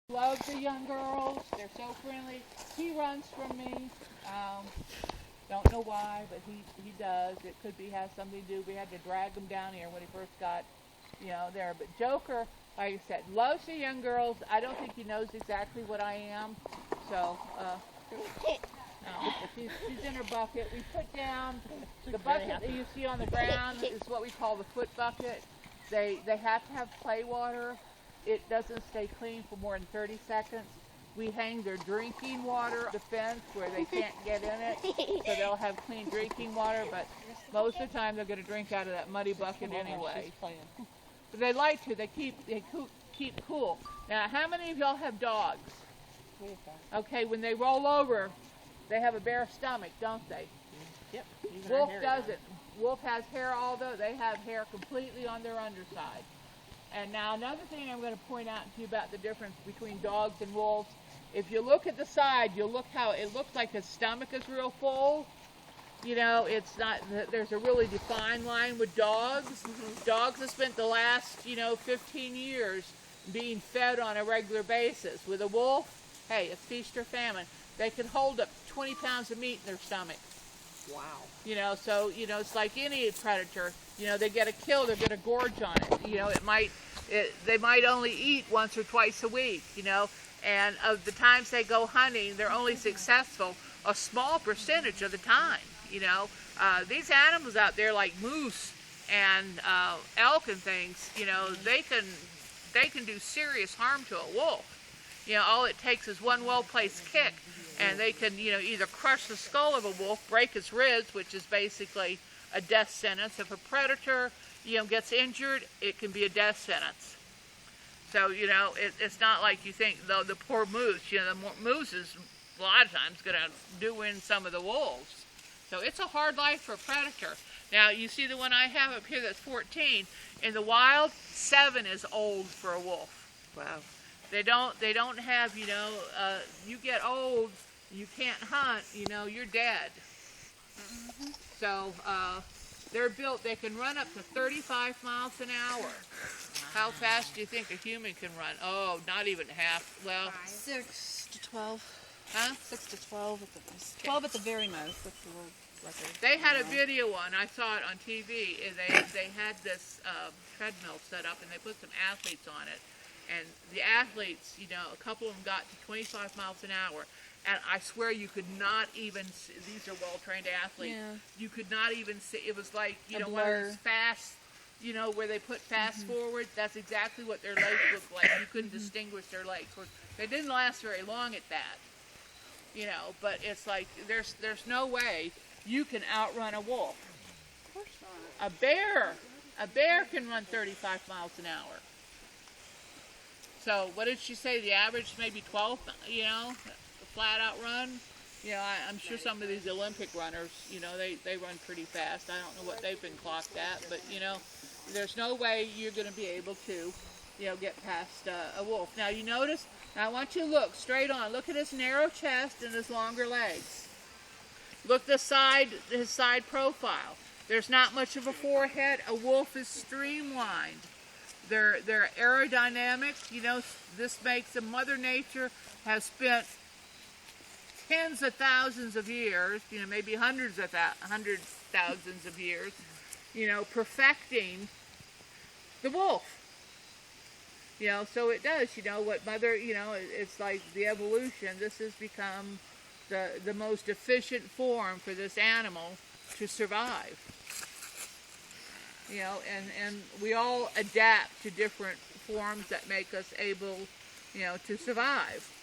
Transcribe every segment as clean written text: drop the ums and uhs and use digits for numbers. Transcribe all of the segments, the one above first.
Love the young girls. They're so friendly. He runs from me. Don't know why, but he does. It could be has something to do. We had to drag him down here when he first got, there. But Joker, like I said, loves the young girls. I don't think he knows exactly what I am. So, she's in her bucket. We put down the bucket that you see on the ground is what we call the foot bucket. They have to have play water. It doesn't stay clean for more than 30 seconds. We hang their drinking water the fence where they can't get in it, so they'll have clean drinking water, but most of the time they're going to drink out of that muddy bucket anyway. But they like to. They keep cool. Now, how many of y'all have dogs? Okay, when they roll over, they have a bare stomach, don't they? Yep. Wolf doesn't. Wolf has hair, although they have hair completely on their underside. And now another thing I'm going to point out to you about the difference between dogs and wolves. If you look at the side, you'll look how it looks like his stomach is real full. It's not, there's a really defined line with dogs. Dogs have spent the last, 15 years being fed on a regular basis. With a wolf, hey, it's feast or famine. They can hold up 20 pounds of meat in their stomach. Wow. So, it's like any predator. They get a kill, they're going to gorge on it. They might only eat once or twice a week, and of the times they go hunting, they're only successful a small percentage of the time, These animals out there like moose and elk and things, they can do serious harm to a wolf. All it takes is one well-placed kick, and they can, either crush the skull of a wolf, break its ribs, which is basically a death sentence. If a predator, gets injured, it can be a death sentence. So, it's not like you think, though, the poor moose, the moose is a lot of times going to do in some of the wolves. So it's a hard life for a predator. Now, you see the one I have up here that's 14. In the wild, 7 is old for a wolf. Wow. They don't have, you get old, you can't hunt, you're dead. Mm-hmm. So, they're built, they can run up to 35 miles an hour. How fast do you think a human can run? Oh, not even half. Well, 6 to 12. Huh? 6 to 12 at the most. 12 at the very most. That's the world record. They had a video on, I saw it on TV, and they had this treadmill set up, and they put some athletes on it. And the athletes, a couple of them got to 25 miles an hour. And I swear you could not even see, these are well-trained athletes, you could not even see, it was like, one of those fast, where they put fast forward, that's exactly what their legs looked like. You couldn't distinguish their legs. They didn't last very long at that, but it's like, there's no way you can outrun a wolf. Of course not. A bear can run 35 miles an hour. So what did she say, the average maybe 12, flat out run? I'm sure some of these Olympic runners, they run pretty fast. I don't know what they've been clocked at, but, there's no way you're going to be able to, get past a wolf. Now, you notice, now I want you to look straight on. Look at his narrow chest and his longer legs. Look his side profile. There's not much of a forehead. A wolf is streamlined. They're aerodynamic. This makes them, Mother Nature has spent tens of thousands of years, maybe hundred thousands of years, perfecting the wolf. So it does, what Mother, it's like the evolution. This has become the most efficient form for this animal to survive. And we all adapt to different forms that make us able, to survive.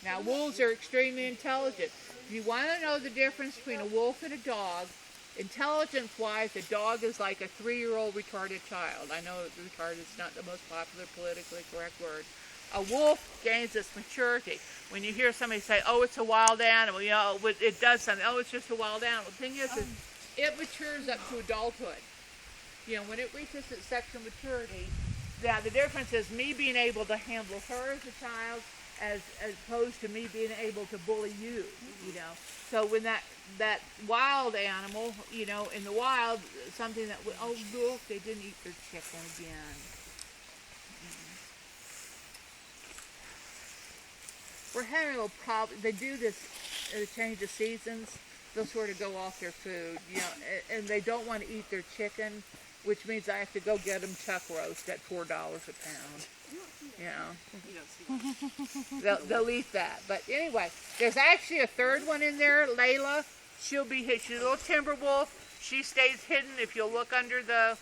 Now, wolves are extremely intelligent. If you want to know the difference between a wolf and a dog, intelligence-wise, a dog is like a 3-year-old retarded child. I know retarded is not the most popular politically correct word. A wolf gains its maturity. When you hear somebody say, oh, it's a wild animal, it does something. Oh, it's just a wild animal. The thing is it matures up to adulthood. When it reaches its sexual maturity, now the difference is me being able to handle her as a child as opposed to me being able to bully you, So when that wild animal, in the wild, something that, oh, look, they didn't eat their chicken again. we're having a little problem. They do this, change of seasons. They'll sort of go off their food, you know, and they don't want to eat their chicken, which means I have to go get them chuck roast at $4 a pound. You know, they'll eat that. But anyway, there's actually a third one in there, Layla. She'll be hidden. She's a little timber wolf. She stays hidden. If you'll look under the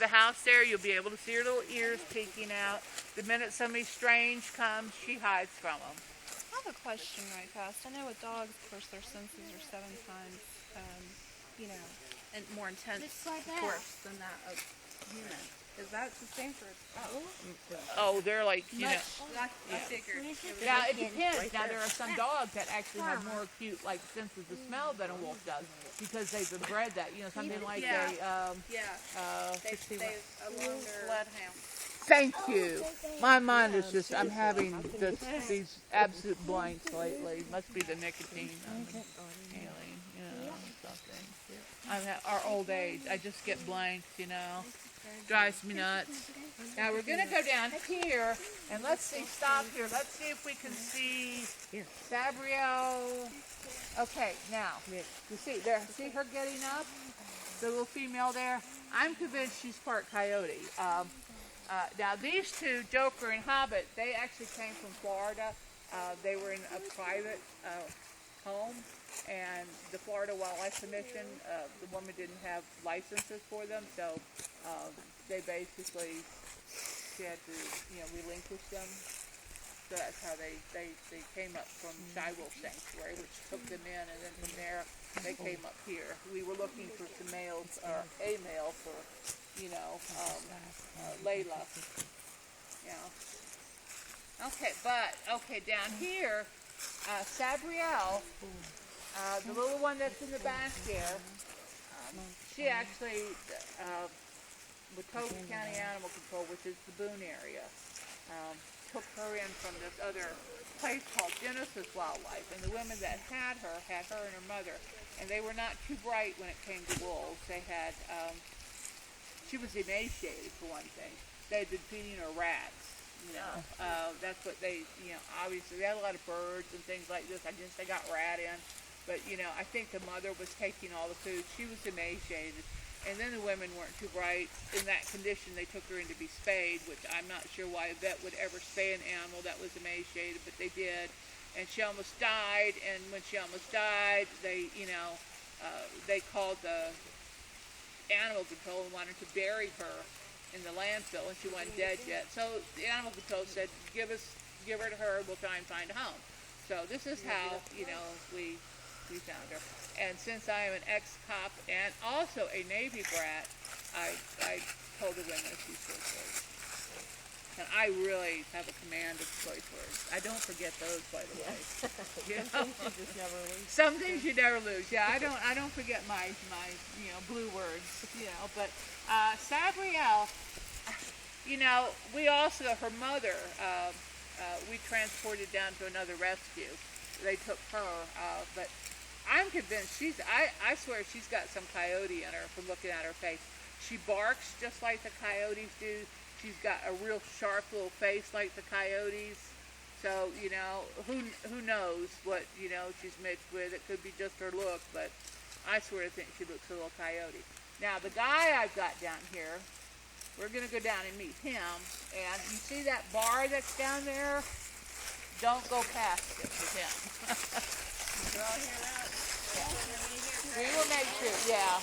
house there, you'll be able to see her little ears peeking out. The minute somebody strange comes, she hides from them. I have a question right fast. I know with dogs, of course, their senses are 7 times, you know, and more intense, of course, than that of humans. Is that the same for Oh, they're like, you know. I figured. Now, it depends. Now, there are some dogs that actually have more acute, like, senses of smell than a wolf does because they've been bred that. You know, something like They've a longer bloodhound. Thank you. My mind is just, I'm having these absolute blanks lately. Must be the nicotine I'm inhaling, you know, something. Our old age. I just get blanks, you know. Drives me nuts. Now we're going to go down here and let's see, stop here. Let's see if we can see Sabriel. Okay, now, you see there, see her getting up? The little female there? I'm convinced she's part coyote. Now these two, Joker and Hobbit, they actually came from Florida. They were in a private home, and the Florida Wildlife Commission, the woman didn't have licenses for them, so they basically, she had to, you know, relinquish them. So that's how they came up from Wolf Sanctuary, which took them in, and then from there they came up here. We were looking for some males, or a male for, you know, Layla. Yeah. Okay, down here, Sabriel, the little one that's in the back there, she actually, with Token County Animal Control, which is the Boone area, took her in from this other place called Genesis Wildlife, and the women that had her and her mother, and they were not too bright when it came to wolves. They had, she was emaciated for one thing. They had been feeding her rats, you know. That's what they, you know, obviously they had a lot of birds and things like this. I guess they got rat in, but you know, I think the mother was taking all the food. She was emaciated. And then the women weren't too bright. In that condition, they took her in to be spayed, which I'm not sure why a vet would ever spay an animal that was emaciated, but they did. And she almost died, and when she almost died, they, you know, they called the animal control and wanted to bury her in the landfill, and she wasn't dead yet. So the animal control said, give her to her, we'll try and find a home. So this is how, you know, we found her. And since I am an ex-cop and also a Navy brat, I told the women she's choice words. And I really have a command of choice words. I don't forget those, by the way. You know? Some things you never lose. Yeah, I don't forget my you know, blue words. You know, but Sabriel, you know, we also, her mother, we transported down to another rescue. They took her, but I'm convinced I swear she's got some coyote in her from looking at her face. She barks just like the coyotes do. She's got a real sharp little face like the coyotes. So, you know, who knows what, you know, she's mixed with. It could be just her look, but I swear I think she looks a little coyote. Now, the guy I've got down here, we're going to go down and meet him. And you see that bar that's down there? Don't go past it with him. Did you all hear that? Yeah. We will make sure, yeah.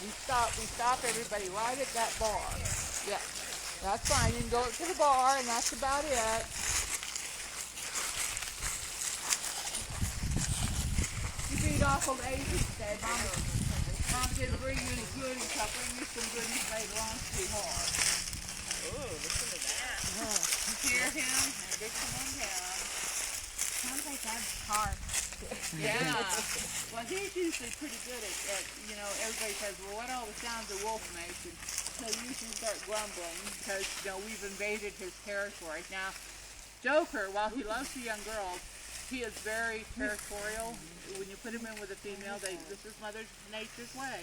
We stop everybody right at that bar. Yeah, that's fine. You can go up to the bar, and that's about it. You beat off old Asian today. Mom didn't bring you any goodies. I'll bring you some goodies later on, sweetheart. Ooh, listen to that. You hear him? Big come on down. Sounds like Dad's car. Yeah. Well, he's usually pretty good at, you know, everybody says, well, what all the sounds a wolf makes? And he'll usually start grumbling because, you know, we've invaded his territory. Now, Joker, while he loves the young girls, he is very territorial. When you put him in with a female, this is Mother Nature's way.